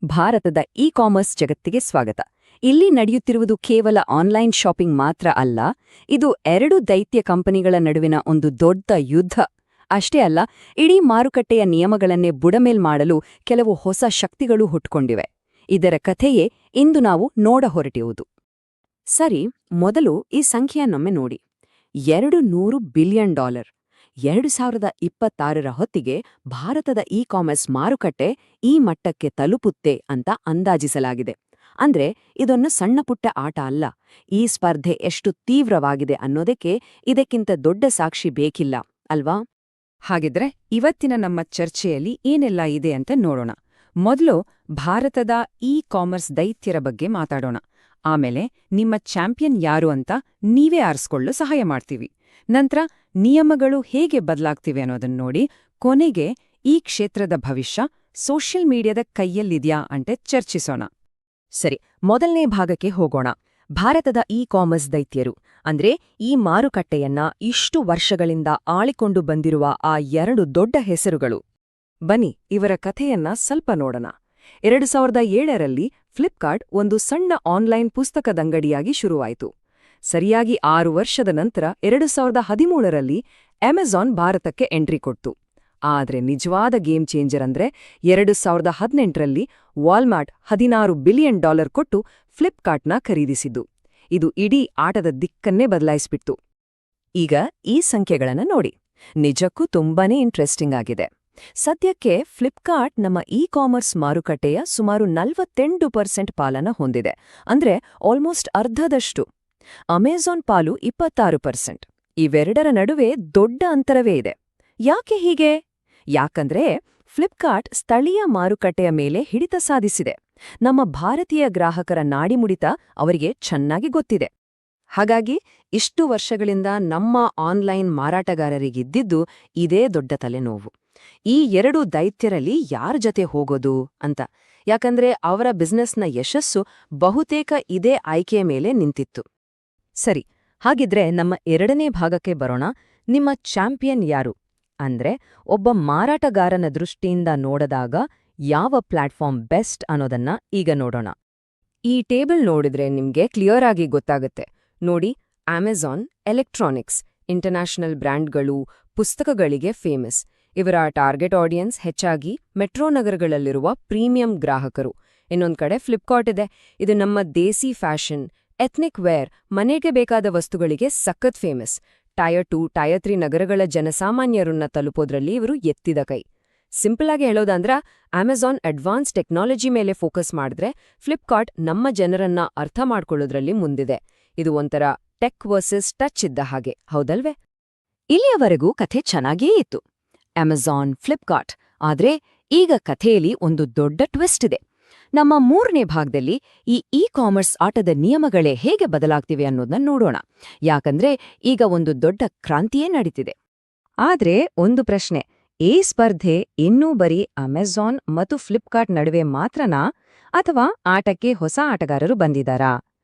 ಭಾರತದ ಇ-ಕಾಮರ್ಸ್ ಜಗತ್ತಿಗೆ ಸ್ವಾಗತ. ಇಲ್ಲಿ ನಡೆಯುತ್ತಿರುವುದು ಕೇವಲ ಆನ್ಲೈನ್ ಶಾಪಿಂಗ್ ಮಾತ್ರ ಅಲ್ಲ, ಇದು ಎರಡು ದೈತ್ಯ ಕಂಪನಿಗಳ ನಡುವಿನ ಒಂದು ದೊಡ್ಡ ಯುದ್ಧ. ಅಷ್ಟೇ ಅಲ್ಲ, ಇಡೀ ಮಾರುಕಟ್ಟೆಯ ನಿಯಮಗಳನ್ನೇ ಬುಡಮೇಲ್ ಮಾಡಲು ಕೆಲವು ಹೊಸ ಶಕ್ತಿಗಳು ಹುಟ್ಟುಕೊಂಡಿವೆ. ಇದರ ಕಥೆಯೇ ಇಂದು ನಾವು ಹೊರಟಿರುವುದು. ಸರಿ, ಮೊದಲು ಈ ಸಂಖ್ಯೆಯನ್ನೊಮ್ಮೆ ನೋಡಿ. $200 ಬಿಲಿಯನ್. 2026ರ ಹೊತ್ತಿಗೆ ಭಾರತದ ಇ-ಕಾಮರ್ಸ್ ಮಾರುಕಟ್ಟೆ ಈ ಮಟ್ಟಕ್ಕೆ ತಲುಪುತ್ತೆ ಅಂತ ಅಂದಾಜಿಸಲಾಗಿದೆ. ಅಂದ್ರೆ ಇದೊಂದು ಸಣ್ಣಪುಟ್ಟ ಆಟ ಅಲ್ಲ. ಈ ಸ್ಪರ್ಧೆ ಎಷ್ಟು ತೀವ್ರವಾಗಿದೆ ಅನ್ನೋದಕ್ಕೆ ಇದಕ್ಕಿಂತ ದೊಡ್ಡ ಸಾಕ್ಷಿ ಬೇಕಿಲ್ಲ, ಅಲ್ವಾ? ಹಾಗಿದ್ರೆ ಇವತ್ತಿನ ನಮ್ಮ ಚರ್ಚೆಯಲ್ಲಿ ಏನೆಲ್ಲ ಇದೆ ಅಂತ ನೋಡೋಣ. ಮೊದಲು ಭಾರತದ ಇ-ಕಾಮರ್ಸ್ ದೈತ್ಯರ ಬಗ್ಗೆ ಮಾತಾಡೋಣ. ಆಮೇಲೆ ನಿಮ್ಮ ಚಾಂಪಿಯನ್ ಯಾರು ಅಂತ ನೀವೇ ಆರಿಸ್ಕೊಳ್ಳಲು ಸಹಾಯ ಮಾಡ್ತೀವಿ. ನಂತರ ನಿಯಮಗಳು ಹೇಗೆ ಬದಲಾಗ್ತಿವೆ ಅನ್ನೋದನ್ನ ನೋಡಿ, ಕೊನೆಗೆ ಈ ಕ್ಷೇತ್ರದ ಭವಿಷ್ಯ ಸೋಷಿಯಲ್ ಮೀಡಿಯಾದ ಕೈಯಲ್ಲಿದ್ಯಾ ಅಂತ ಚರ್ಚಿಸೋಣ. ಸರಿ, ಮೊದಲನೇ ಭಾಗಕ್ಕೆ ಹೋಗೋಣ. ಭಾರತದ ಇ-ಕಾಮರ್ಸ್ ದೈತ್ಯರು ಅಂದ್ರೆ ಈ ಮಾರುಕಟ್ಟೆಯನ್ನ ಇಷ್ಟು ವರ್ಷಗಳಿಂದ ಆಳಿಕೊಂಡು ಬಂದಿರುವ ಆ ಎರಡು ದೊಡ್ಡ ಹೆಸರುಗಳು. ಬನ್ನಿ, ಇವರ ಕಥೆಯನ್ನ ಸ್ವಲ್ಪ ನೋಡೋಣ. 2007ರಲ್ಲಿ ಫ್ಲಿಪ್ಕಾರ್ಟ್ ಒಂದು ಸಣ್ಣ ಆನ್ಲೈನ್ ಪುಸ್ತಕದಂಗಡಿಯಾಗಿ ಶುರುವಾಯಿತು. ಸರಿಯಾಗಿ 6 ವರ್ಷದ ನಂತರ 2013ರಲ್ಲಿ ಅಮೆಜಾನ್ ಭಾರತಕ್ಕೆ ಎಂಟ್ರಿ ಕೊಡ್ತು. ಆದ್ರೆ ನಿಜವಾದ ಗೇಮ್ ಚೇಂಜರ್ ಅಂದ್ರೆ 2018ರಲ್ಲಿ ವಾಲ್ಮಾರ್ಟ್ $16 ಬಿಲಿಯನ್ ಕೊಟ್ಟು ಫ್ಲಿಪ್ಕಾರ್ಟ್ನ ಖರೀದಿಸಿದ್ದು. ಇದು ಇಡೀ ಆಟದ ದಿಕ್ಕನ್ನೇ ಬದಲಾಯಿಸ್ಬಿಡ್ತು. ಈಗ ಈ ಸಂಖ್ಯೆಗಳನ್ನ ನೋಡಿ, ನಿಜಕ್ಕೂ ತುಂಬಾನೇ ಇಂಟ್ರೆಸ್ಟಿಂಗ್ ಆಗಿದೆ. ಸದ್ಯಕ್ಕೆ ಫ್ಲಿಪ್ಕಾರ್ಟ್ ನಮ್ಮ ಇ-ಕಾಮರ್ಸ್ ಮಾರುಕಟ್ಟೆಯ ಸುಮಾರು 48% ಪಾಲನ್ನ ಹೊಂದಿದೆ, ಅಂದ್ರೆ ಆಲ್ಮೋಸ್ಟ್ ಅರ್ಧದಷ್ಟು. ಅಮೆಜಾನ್ ಪಾಲು 26%. ಇವೆರಡರ ನಡುವೆ ದೊಡ್ಡ ಅಂತರವೇ ಇದೆ. ಯಾಕೆ ಹೀಗೆ? ಯಾಕಂದ್ರೆ ಫ್ಲಿಪ್ಕಾರ್ಟ್ ಸ್ಥಳೀಯ ಮಾರುಕಟ್ಟೆಯ ಮೇಲೆ ಹಿಡಿತ ಸಾಧಿಸಿದೆ. ನಮ್ಮ ಭಾರತೀಯ ಗ್ರಾಹಕರ ನಾಡಿಮುಡಿತ ಅವರಿಗೆ ಚೆನ್ನಾಗಿ ಗೊತ್ತಿದೆ. ಹಾಗಾಗಿ ಇಷ್ಟು ವರ್ಷಗಳಿಂದ ನಮ್ಮ ಆನ್ಲೈನ್ ಮಾರಾಟಗಾರರಿಗಿದ್ದಿದ್ದು ಇದೇ ದೊಡ್ಡ ತಲೆನೋವು. ಈ ಎರಡು ದೈತ್ಯರಲ್ಲಿ ಯಾರ ಜೊತೆ ಹೋಗೋದು ಅಂತ. ಯಾಕಂದ್ರೆ ಅವರ ಬಿಸ್ನೆಸ್ನ ಯಶಸ್ಸು ಬಹುತೇಕ ಇದೇ ಆಯ್ಕೆಯ ಮೇಲೆ ನಿಂತಿತ್ತು. ಸರಿ, ಹಾಗಿದ್ರೆ ನಮ್ಮ ಎರಡನೇ ಭಾಗಕ್ಕೆ ಬರೋಣ. ನಿಮ್ಮ ಚಾಂಪಿಯನ್ ಯಾರು ಅಂದ್ರೆ ಒಬ್ಬ ಮಾರಾಟಗಾರನ ದೃಷ್ಟಿಯಿಂದ ನೋಡಿದಾಗ ಯಾವ ಪ್ಲಾಟ್ಫಾರ್ಮ್ ಬೆಸ್ಟ್ ಅನ್ನೋದನ್ನ ಈಗ ನೋಡೋಣ. ಈ ಟೇಬಲ್ ನೋಡಿದ್ರೆ ನಿಮ್ಗೆ ಕ್ಲಿಯರ್ ಆಗಿ ಗೊತ್ತಾಗುತ್ತೆ. ನೋಡಿ, ಅಮೆಜಾನ್ ಎಲೆಕ್ಟ್ರಾನಿಕ್ಸ್, ಇಂಟರ್ನ್ಯಾಷನಲ್ ಬ್ರ್ಯಾಂಡ್ಗಳು, ಪುಸ್ತಕಗಳಿಗೆ ಫೇಮಸ್. ಇವರ ಟಾರ್ಗೆಟ್ ಆಡಿಯನ್ಸ್ ಹೆಚ್ಚಾಗಿ ಮೆಟ್ರೋ ನಗರಗಳಲ್ಲಿರುವ ಪ್ರೀಮಿಯಂ ಗ್ರಾಹಕರು. ಇನ್ನೊಂದ್ ಕಡೆ ಫ್ಲಿಪ್ಕಾರ್ಟ್ ಇದೆ. ಇದು ನಮ್ಮ ದೇಸಿ ಫ್ಯಾಷನ್, ಎಥ್ನಿಕ್ ವೇರ್, ಮನೆಗೆ ಬೇಕಾದ ವಸ್ತುಗಳಿಗೆ ಸಖತ್ ಫೇಮಸ್. ಟೈರ್ 2, ಟೈರ್ 3 ನಗರಗಳ ಜನಸಾಮಾನ್ಯರನ್ನ ತಲುಪೋದ್ರಲ್ಲಿ ಇವರು ಎತ್ತಿದ ಕೈ. ಸಿಂಪಲ್ ಆಗಿ ಹೇಳೋದಂದ್ರ ಅಮೆಜಾನ್ ಅಡ್ವಾನ್ಸ್ ಟೆಕ್ನಾಲಜಿ ಮೇಲೆ ಫೋಕಸ್ ಮಾಡಿದ್ರೆ ಫ್ಲಿಪ್ಕಾರ್ಟ್ ನಮ್ಮ ಜನರನ್ನ ಅರ್ಥ ಮಾಡ್ಕೊಳ್ಳೋದ್ರಲ್ಲಿ ಮುಂದಿದೆ. ಇದು ಒಂಥರ ಟೆಕ್ ವರ್ಸಸ್ ಟಚ್ ಇದ್ದ ಹಾಗೆ, ಹೌದಲ್ವೇ? ಇಲ್ಲಿಯವರೆಗೂ ಕಥೆ ಚೆನ್ನಾಗೇ ಇತ್ತು, ಅಮೆಜಾನ್, ಫ್ಲಿಪ್ಕಾರ್ಟ್. ಆದ್ರೆ ಈಗ ಕಥೆಯಲ್ಲಿ ಒಂದು ದೊಡ್ಡ ಟ್ವಿಸ್ಟ್ ಇದೆ. ನಮ್ಮ ಮೂರನೇ ಭಾಗದಲ್ಲಿ ಈ ಇ-ಕಾಮರ್ಸ್ ಆಟದ ನಿಯಮಗಳೇ ಹೇಗೆ ಬದಲಾಗ್ತಿವೆ ಅನ್ನೋದನ್ನ ನೋಡೋಣ. ಯಾಕಂದ್ರೆ ಈಗ ಒಂದು ದೊಡ್ಡ ಕ್ರಾಂತಿಯೇ ನಡೀತಿದೆ. ಆದ್ರೆ ಒಂದು ಪ್ರಶ್ನೆ, ಈ ಸ್ಪರ್ಧೆ ಇನ್ನೂ ಬರೀ ಅಮೆಜಾನ್ ಮತ್ತು ಫ್ಲಿಪ್ಕಾರ್ಟ್ ನಡುವೆ ಮಾತ್ರನಾ, ಅಥವಾ ಆಟಕ್ಕೆ ಹೊಸ ಆಟಗಾರರು ಬಂದಿದ್ದಾರಾ?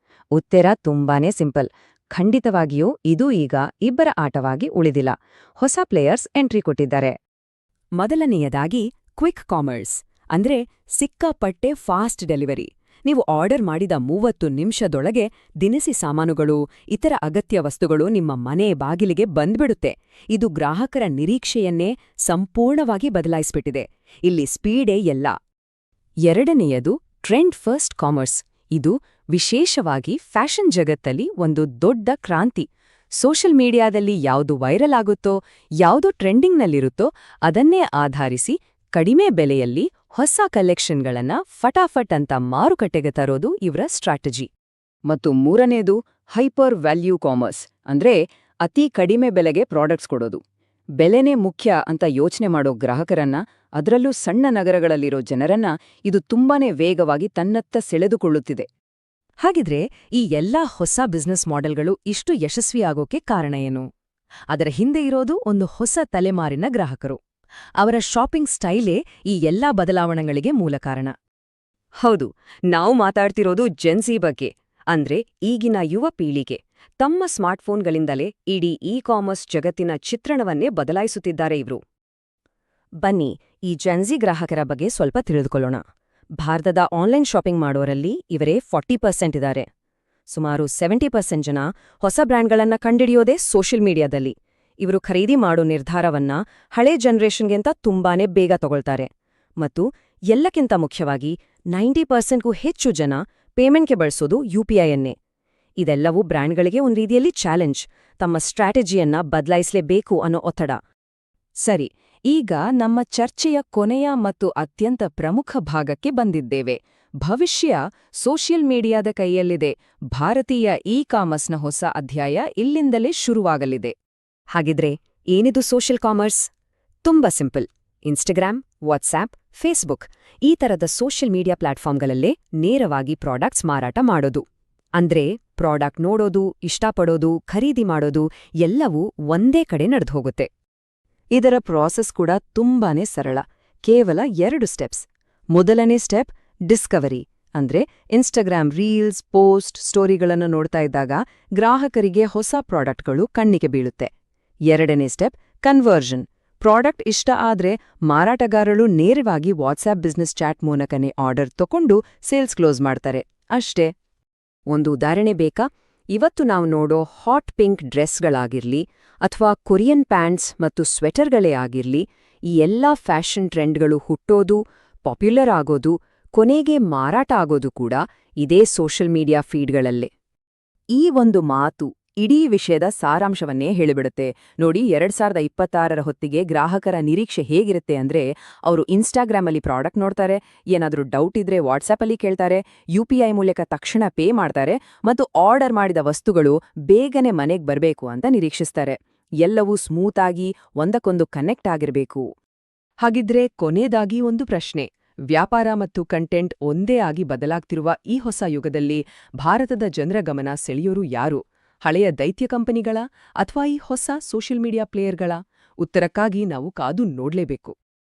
ಉತ್ತರ ತುಂಬಾನೇ ಸಿಂಪಲ್. ಖಂಡಿತವಾಗಿಯೂ ಇದು ಈಗ ಇಬ್ಬರ ಆಟವಾಗಿ ಉಳಿದಿಲ್ಲ. ಹೊಸ ಪ್ಲೇಯರ್ಸ್ ಎಂಟ್ರಿ ಕೊಟ್ಟಿದ್ದಾರೆ. ಮೊದಲನೆಯದಾಗಿ ಕ್ವಿಕ್ ಕಾಮರ್ಸ್, ಅಂದ್ರೆ ಸಿಕ್ಕಾಪಟ್ಟೆ ಫಾಸ್ಟ್ ಡೆಲಿವರಿ. ನೀವು ಆರ್ಡರ್ ಮಾಡಿದ 30 ನಿಮಿಷದೊಳಗೆ ದಿನಸಿ ಸಾಮಾನುಗಳು, ಇತರ ಅಗತ್ಯ ವಸ್ತುಗಳು ನಿಮ್ಮ ಮನೆ ಬಾಗಿಲಿಗೆ ಬಂದ್ಬಿಡುತ್ತೆ. ಇದು ಗ್ರಾಹಕರ ನಿರೀಕ್ಷೆಯನ್ನೇ ಸಂಪೂರ್ಣವಾಗಿ ಬದಲಾಯಿಸ್ಬಿಟ್ಟಿದೆ. ಇಲ್ಲಿ ಸ್ಪೀಡೇ ಎಲ್ಲ. ಎರಡನೆಯದು ಟ್ರೆಂಡ್ ಫಸ್ಟ್ ಕಾಮರ್ಸ್. ಇದು ವಿಶೇಷವಾಗಿ ಫ್ಯಾಷನ್ ಜಗತ್ತಲ್ಲಿ ಒಂದು ದೊಡ್ಡ ಕ್ರಾಂತಿ. ಸೋಷಿಯಲ್ ಮೀಡಿಯಾದಲ್ಲಿ ಯಾವುದು ವೈರಲ್ ಆಗುತ್ತೋ, ಯಾವುದು ಟ್ರೆಂಡಿಂಗ್ನಲ್ಲಿರುತ್ತೋ ಅದನ್ನೇ ಆಧರಿಸಿ ಕಡಿಮೆ ಬೆಲೆಯಲ್ಲಿ ಹೊಸ ಕಲೆಕ್ಷನ್ಗಳನ್ನ ಫಟಾಫಟ್ ಅಂತ ಮಾರುಕಟ್ಟೆಗೆ ತರೋದು ಇವರ ಸ್ಟ್ರಾಟಜಿ. ಮತ್ತು ಮೂರನೇದು ಹೈಪರ್ ವ್ಯಾಲ್ಯೂ ಕಾಮರ್ಸ್, ಅಂದ್ರೆ ಅತಿ ಕಡಿಮೆ ಬೆಲೆಗೆ ಪ್ರಾಡಕ್ಟ್ಸ್ ಕೊಡೋದು. ಬೆಲೆನೇ ಮುಖ್ಯ ಅಂತ ಯೋಚನೆ ಮಾಡೋ ಗ್ರಾಹಕರನ್ನ, ಅದರಲ್ಲೂ ಸಣ್ಣ ನಗರಗಳಲ್ಲಿರೋ ಜನರನ್ನ ಇದು ತುಂಬಾನೇ ವೇಗವಾಗಿ ತನ್ನತ್ತ ಸೆಳೆದುಕೊಳ್ಳುತ್ತಿದೆ. ಹಾಗಿದ್ರೆ ಈ ಎಲ್ಲಾ ಹೊಸ ಬಿಸ್ನೆಸ್ ಮಾಡೆಲ್ಗಳು ಇಷ್ಟು ಯಶಸ್ವಿಯಾಗೋಕೆ ಕಾರಣ ಏನು? ಅದರ ಹಿಂದೆ ಇರೋದು ಒಂದು ಹೊಸ ತಲೆಮಾರಿನ ಗ್ರಾಹಕರು. ಅವರ ಶಾಪಿಂಗ್ ಸ್ಟೈಲೇ ಈ ಎಲ್ಲಾ ಬದಲಾವಣೆಗಳಿಗೆ ಮೂಲ ಕಾರಣ. ಹೌದು, ನಾವು ಮಾತಾಡ್ತಿರೋದು ಜೆನ್ಸಿ ಬಗ್ಗೆ. ಅಂದ್ರೆ ಈಗಿನ ಯುವ ಪೀಳಿಗೆ ತಮ್ಮ ಸ್ಮಾರ್ಟ್ಫೋನ್ಗಳಿಂದಲೇ ಇಡೀ ಇ-ಕಾಮರ್ಸ್ ಜಗತ್ತಿನ ಚಿತ್ರಣವನ್ನೇ ಬದಲಾಯಿಸುತ್ತಿದ್ದಾರೆ ಇವರು. ಬನ್ನಿ, ಈ ಜೆನ್ಸಿ ಗ್ರಾಹಕರ ಬಗ್ಗೆ ಸ್ವಲ್ಪ ತಿಳಿದುಕೊಳ್ಳೋಣ. ಭಾರತದ ಆನ್ಲೈನ್ ಶಾಪಿಂಗ್ ಮಾಡೋರಲ್ಲಿ ಇವರೇ 40% ಇದ್ದಾರೆ. ಸುಮಾರು 70% ಜನ ಹೊಸ ಬ್ರ್ಯಾಂಡ್ಗಳನ್ನ ಕಂಡಿಡಿಯೋದೇ ಸೋಷಿಯಲ್ ಮೀಡಿಯಾದಲ್ಲಿ. ಇವರು ಖರೀದಿ ಮಾಡೋ ನಿರ್ಧಾರವನ್ನ ಹಳೆ ಜನರೇಷನ್ಗಿಂತ ತುಂಬಾನೇ ಬೇಗ ತಗೊಳ್ತಾರೆ. ಮತ್ತು ಎಲ್ಲಕ್ಕಿಂತ ಮುಖ್ಯವಾಗಿ 90%ಗೂ ಹೆಚ್ಚು ಜನ ಪೇಮೆಂಟ್ಗೆ ಬಳಸೋದು UPIಯನ್ನೇ. ಇದೆಲ್ಲವೂ ಬ್ರ್ಯಾಂಡ್ಗಳಿಗೆ ಒಂದು ರೀತಿಯಲ್ಲಿ ಚಾಲೆಂಜ್, ತಮ್ಮ ಸ್ಟ್ರಾಟಜಿಯನ್ನ ಬದಲಾಯಿಸಲೇಬೇಕು ಅನ್ನೋ ಒತ್ತಡ. ಸರಿ, ಈಗ ನಮ್ಮ ಚರ್ಚೆಯ ಕೊನೆಯ ಮತ್ತು ಅತ್ಯಂತ ಪ್ರಮುಖ ಭಾಗಕ್ಕೆ ಬಂದಿದ್ದೇವೆ. ಭವಿಷ್ಯ ಸೋಷಿಯಲ್ ಮೀಡಿಯಾದ ಕೈಯಲ್ಲಿದೆ. ಭಾರತೀಯ ಇ-ಕಾಮರ್ಸ್ನ ಹೊಸ ಅಧ್ಯಾಯ ಇಲ್ಲಿಂದಲೇ ಶುರುವಾಗಲಿದೆ. ಹಾಗಿದ್ರೆ ಏನಿದು ಸೋಷಿಯಲ್ ಕಾಮರ್ಸ್? ತುಂಬಾ ಸಿಂಪಲ್. ಇನ್ಸ್ಟಾಗ್ರಾಮ್, ವಾಟ್ಸ್ಆಪ್, ಫೇಸ್ಬುಕ್ ಈ ಥರದ ಸೋಷಿಯಲ್ ಮೀಡಿಯಾ ಪ್ಲಾಟ್ಫಾರ್ಮ್ಗಳಲ್ಲೇ ನೇರವಾಗಿ ಪ್ರಾಡಕ್ಟ್ಸ್ ಮಾರಾಟ ಮಾಡೋದು. ಅಂದ್ರೆ ಪ್ರಾಡಕ್ಟ್ ನೋಡೋದು, ಇಷ್ಟಪಡೋದು, ಖರೀದಿ ಮಾಡೋದು ಎಲ್ಲವೂ ಒಂದೇ ಕಡೆ ನಡೆದುಹೋಗುತ್ತೆ. ಇದರ ಪ್ರಾಸೆಸ್ ಕೂಡ ತುಂಬಾನೇ ಸರಳ. ಕೇವಲ 2 ಸ್ಟೆಪ್ಸ್. ಮೊದಲನೇ ಸ್ಟೆಪ್ ಡಿಸ್ಕವರಿ. ಅಂದ್ರೆ ಇನ್ಸ್ಟಾಗ್ರಾಮ್ ರೀಲ್ಸ್, ಪೋಸ್ಟ್, ಸ್ಟೋರಿಗಳನ್ನು ನೋಡ್ತಾ ಇದ್ದಾಗ ಗ್ರಾಹಕರಿಗೆ ಹೊಸ ಪ್ರಾಡಕ್ಟ್ಗಳು ಕಣ್ಣಿಗೆ ಬೀಳುತ್ತೆ. ಎರಡನೇ ಸ್ಟೆಪ್ ಕನ್ವರ್ಷನ್. ಪ್ರಾಡಕ್ಟ್ ಇಷ್ಟ ಆದ್ರೆ ಮಾರಾಟಗಾರರು ನೇರವಾಗಿ ವಾಟ್ಸ್ಆಪ್ ಬಿಸ್ನೆಸ್ ಚಾಟ್ ಮೂಲಕನೇ ಆರ್ಡರ್ ತಗೊಂಡು ಸೇಲ್ಸ್ ಕ್ಲೋಸ್ ಮಾಡ್ತಾರೆ. ಅಷ್ಟೇ. ಒಂದು ಉದಾಹರಣೆ ಬೇಕಾ? ಇವತ್ತು ನಾವು ನೋಡೋ ಹಾಟ್ ಪಿಂಕ್ ಡ್ರೆಸ್ಗಳಾಗಿರ್ಲಿ ಅಥವಾ ಕೊರಿಯನ್ ಪ್ಯಾಂಟ್ಸ್ ಮತ್ತು ಸ್ವೆಟರ್ಗಳೇ ಆಗಿರ್ಲಿ, ಈ ಎಲ್ಲಾ ಫ್ಯಾಷನ್ ಟ್ರೆಂಡ್ಗಳು ಹುಟ್ಟೋದು, ಪಾಪ್ಯುಲರ್ ಆಗೋದು, ಕೊನೆಗೆ ಮಾರಾಟ ಆಗೋದು ಕೂಡ ಇದೇ ಸೋಷಿಯಲ್ ಮೀಡಿಯಾ ಫೀಡ್ಗಳಲ್ಲೇ. ಈ ಒಂದು ಮಾತು ಇಡೀ ವಿಷಯದ ಸಾರಾಂಶವನ್ನೇ ಹೇಳಿಬಿಡುತ್ತೆ. ನೋಡಿ, 2026ರ ಹೊತ್ತಿಗೆ ಗ್ರಾಹಕರ ನಿರೀಕ್ಷೆ ಹೇಗಿರುತ್ತೆ ಅಂದ್ರೆ, ಅವರು ಇನ್ಸ್ಟಾಗ್ರಾಮಲ್ಲಿ ಪ್ರಾಡಕ್ಟ್ ನೋಡ್ತಾರೆ, ಏನಾದರೂ ಡೌಟ್ ಇದ್ರೆ ವಾಟ್ಸಾಪಲ್ಲಿ ಕೇಳ್ತಾರೆ, UPI ಮೂಲಕ ತಕ್ಷಣ ಪೇ ಮಾಡ್ತಾರೆ ಮತ್ತು ಆರ್ಡರ್ ಮಾಡಿದ ವಸ್ತುಗಳು ಬೇಗನೆ ಮನೆಗೆ ಬರಬೇಕು ಅಂತ ನಿರೀಕ್ಷಿಸ್ತಾರೆ. ಎಲ್ಲವೂ ಸ್ಮೂತಾಗಿ ಒಂದಕ್ಕೊಂದು ಕನೆಕ್ಟ್ ಆಗಿರಬೇಕು. ಹಾಗಿದ್ರೆ ಕೊನೆಯದಾಗಿ ಒಂದು ಪ್ರಶ್ನೆ. ವ್ಯಾಪಾರ ಮತ್ತು ಕಂಟೆಂಟ್ ಒಂದೇ ಆಗಿ ಬದಲಾಗ್ತಿರುವ ಈ ಹೊಸ ಯುಗದಲ್ಲಿ ಭಾರತದ ಜನರ ಗಮನ ಸೆಳೆಯೋರು ಯಾರು? ಹಳೆಯ ದೈತ್ಯ ಕಂಪನಿಗಳ ಅಥವಾ ಈ ಹೊಸ ಸೋಷಿಯಲ್ ಮೀಡಿಯಾ ಪ್ಲೇಯರ್ಗಳ? ಉತ್ತರಕ್ಕಾಗಿ ನಾವು ಕಾದು ನೋಡ್ಲೇಬೇಕು.